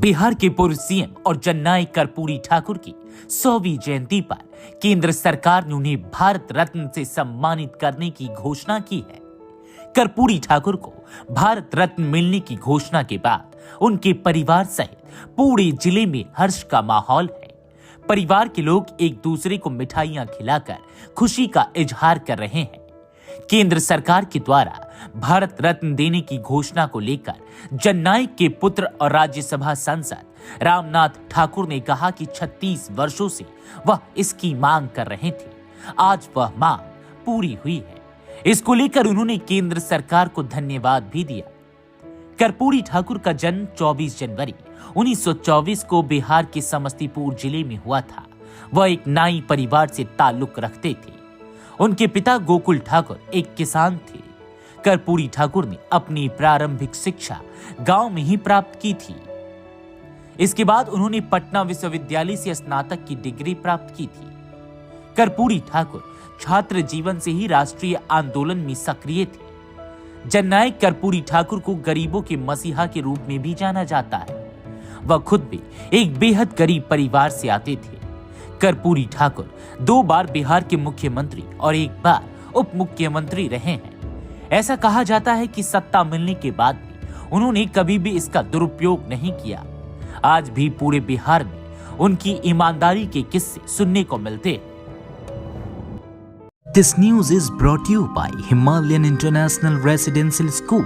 बिहार के पूर्व सीएम और जननायक कर्पूरी ठाकुर की 100वीं जयंती पर केंद्र सरकार ने उन्हें भारत रत्न से सम्मानित करने की घोषणा की है। कर्पूरी ठाकुर को भारत रत्न मिलने की घोषणा के बाद उनके परिवार सहित पूरे जिले में हर्ष का माहौल है। परिवार के लोग एक दूसरे को मिठाइयां खिलाकर खुशी का इजहार कर रहे हैं। केंद्र सरकार के द्वारा भारत रत्न देने की घोषणा को लेकर जननायक के पुत्र और राज्यसभा सांसद रामनाथ ठाकुर ने कहा कि 36 वर्षों से वह इसकी मांग कर रहे थे। आज वह मांग पूरी हुई है। इसको लेकर उन्होंने केंद्र सरकार को धन्यवाद भी दिया। कर्पूरी ठाकुर का जन्म 24 जनवरी 1924 को बिहार के समस्तीपुर जिले में हुआ था। वह एक नाई परिवार से ताल्लुक रखते थे। उनके पिता गोकुल ठाकुर एक किसान थे। कर्पूरी ठाकुर ने अपनी प्रारंभिक शिक्षा गांव में ही प्राप्त की थी। इसके बाद उन्होंने पटना विश्वविद्यालय से स्नातक की डिग्री प्राप्त की थी। कर्पूरी ठाकुर छात्र जीवन से ही राष्ट्रीय आंदोलन में सक्रिय थे। जननायक कर्पूरी ठाकुर को गरीबों के मसीहा के रूप में भी जाना जाता है। वह खुद भी एक बेहद गरीब परिवार से आते थे। कर्पूरी ठाकुर 2 बार बिहार के मुख्यमंत्री और 1 बार उप मुख्यमंत्री रहे हैं। ऐसा कहा जाता है कि सत्ता मिलने के बाद भी उन्होंने कभी भी इसका दुरुपयोग नहीं किया। आज भी पूरे बिहार में उनकी ईमानदारी के किस्से सुनने को मिलते हैं। This news is brought to you by Himalayan International Residential School.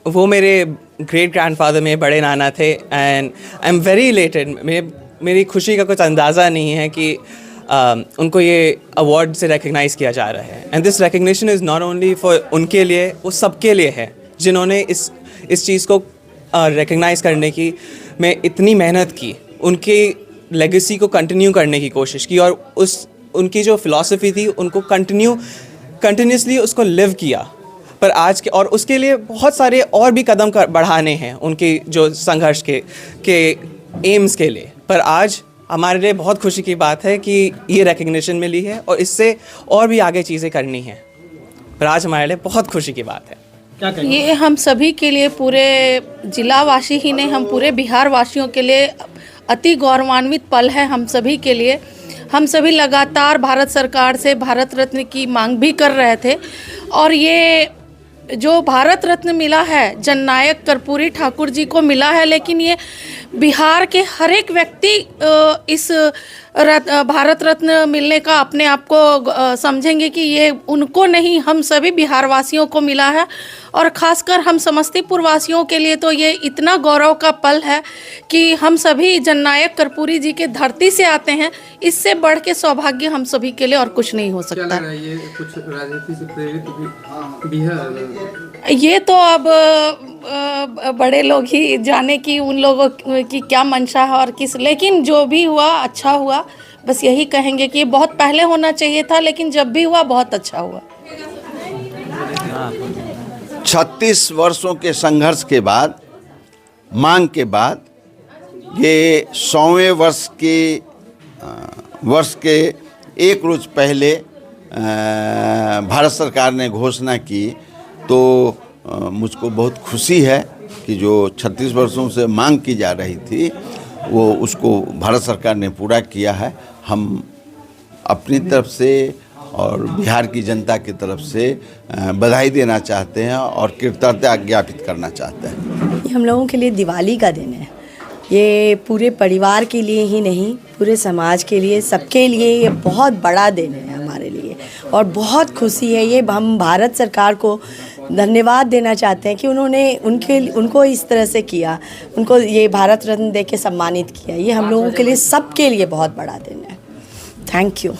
वो मेरे ग्रेट ग्रैंडफादर में बड़े नाना थे and I am very elated. मेरी खुशी का कुछ अंदाज़ा नहीं है कि उनको ये अवार्ड से रिकग्नाइज़ किया जा रहा है। And this recognition is not only for उनके लिए, वो सबके लिए है जिन्होंने इस चीज़ को रिकग्नाइज़ करने की में इतनी मेहनत की, उनकी लेगेसी को कंटिन्यू करने की कोशिश की और उनकी जो फ़िलॉसफी थी उनको कंटिन्यूसली उसको लिव किया। पर आज के और उसके लिए बहुत सारे और भी कदम बढ़ाने हैं उनकी जो संघर्ष के एम्स के लिए। पर आज हमारे लिए बहुत खुशी की बात है कि ये रिकग्निशन मिली है और इससे और भी आगे चीज़ें करनी है। पर आज हमारे लिए बहुत खुशी की बात है। क्या कहेंगे? ये हम सभी के लिए, पूरे जिलावासी ही नहीं, हम पूरे बिहार वासियों के लिए अति गौरवान्वित पल है। हम सभी के लिए, हम सभी लगातार भारत सरकार से भारत रत्न की मांग भी कर रहे थे और ये जो भारत रत्न मिला है जननायक कर्पूरी ठाकुर जी को मिला है, लेकिन ये बिहार के हर एक व्यक्ति इस भारत रत्न मिलने का अपने आप को समझेंगे कि ये उनको नहीं, हम सभी बिहार वासियों को मिला है। और ख़ासकर हम समस्तीपुर वासियों के लिए तो ये इतना गौरव का पल है कि हम सभी जननायक कर्पूरी जी के धरती से आते हैं। इससे बढ़ के सौभाग्य हम सभी के लिए और कुछ नहीं हो सकता। ये कुछ राजनीति से प्रेरित भी है? ये तो अब बड़े लोग ही जाने कि उन लोगों की क्या मंशा है और किस, लेकिन जो भी हुआ अच्छा हुआ। बस यही कहेंगे कि ये बहुत पहले होना चाहिए था, लेकिन जब भी हुआ बहुत अच्छा हुआ। 36 वर्षों के संघर्ष के बाद, मांग के बाद, ये 100वें वर्ष के 1 रोज पहले भारत सरकार ने घोषणा की, तो मुझको बहुत खुशी है कि जो 36 वर्षों से मांग की जा रही थी वो उसको भारत सरकार ने पूरा किया है। हम अपनी तरफ से और बिहार की जनता की तरफ से बधाई देना चाहते हैं और कृतज्ञता ज्ञापित करना चाहते हैं। ये हम लोगों के लिए दिवाली का दिन है। ये पूरे परिवार के लिए ही नहीं, पूरे समाज के लिए, सबके लिए ये बहुत बड़ा दिन है हमारे लिए और बहुत खुशी है। ये हम भारत सरकार को धन्यवाद देना चाहते हैं कि उन्होंने उनको इस तरह से किया, उनको ये भारत रत्न दे के सम्मानित किया। ये हम लोगों के लिए, सबके लिए बहुत बड़ा दिन है। Thank you.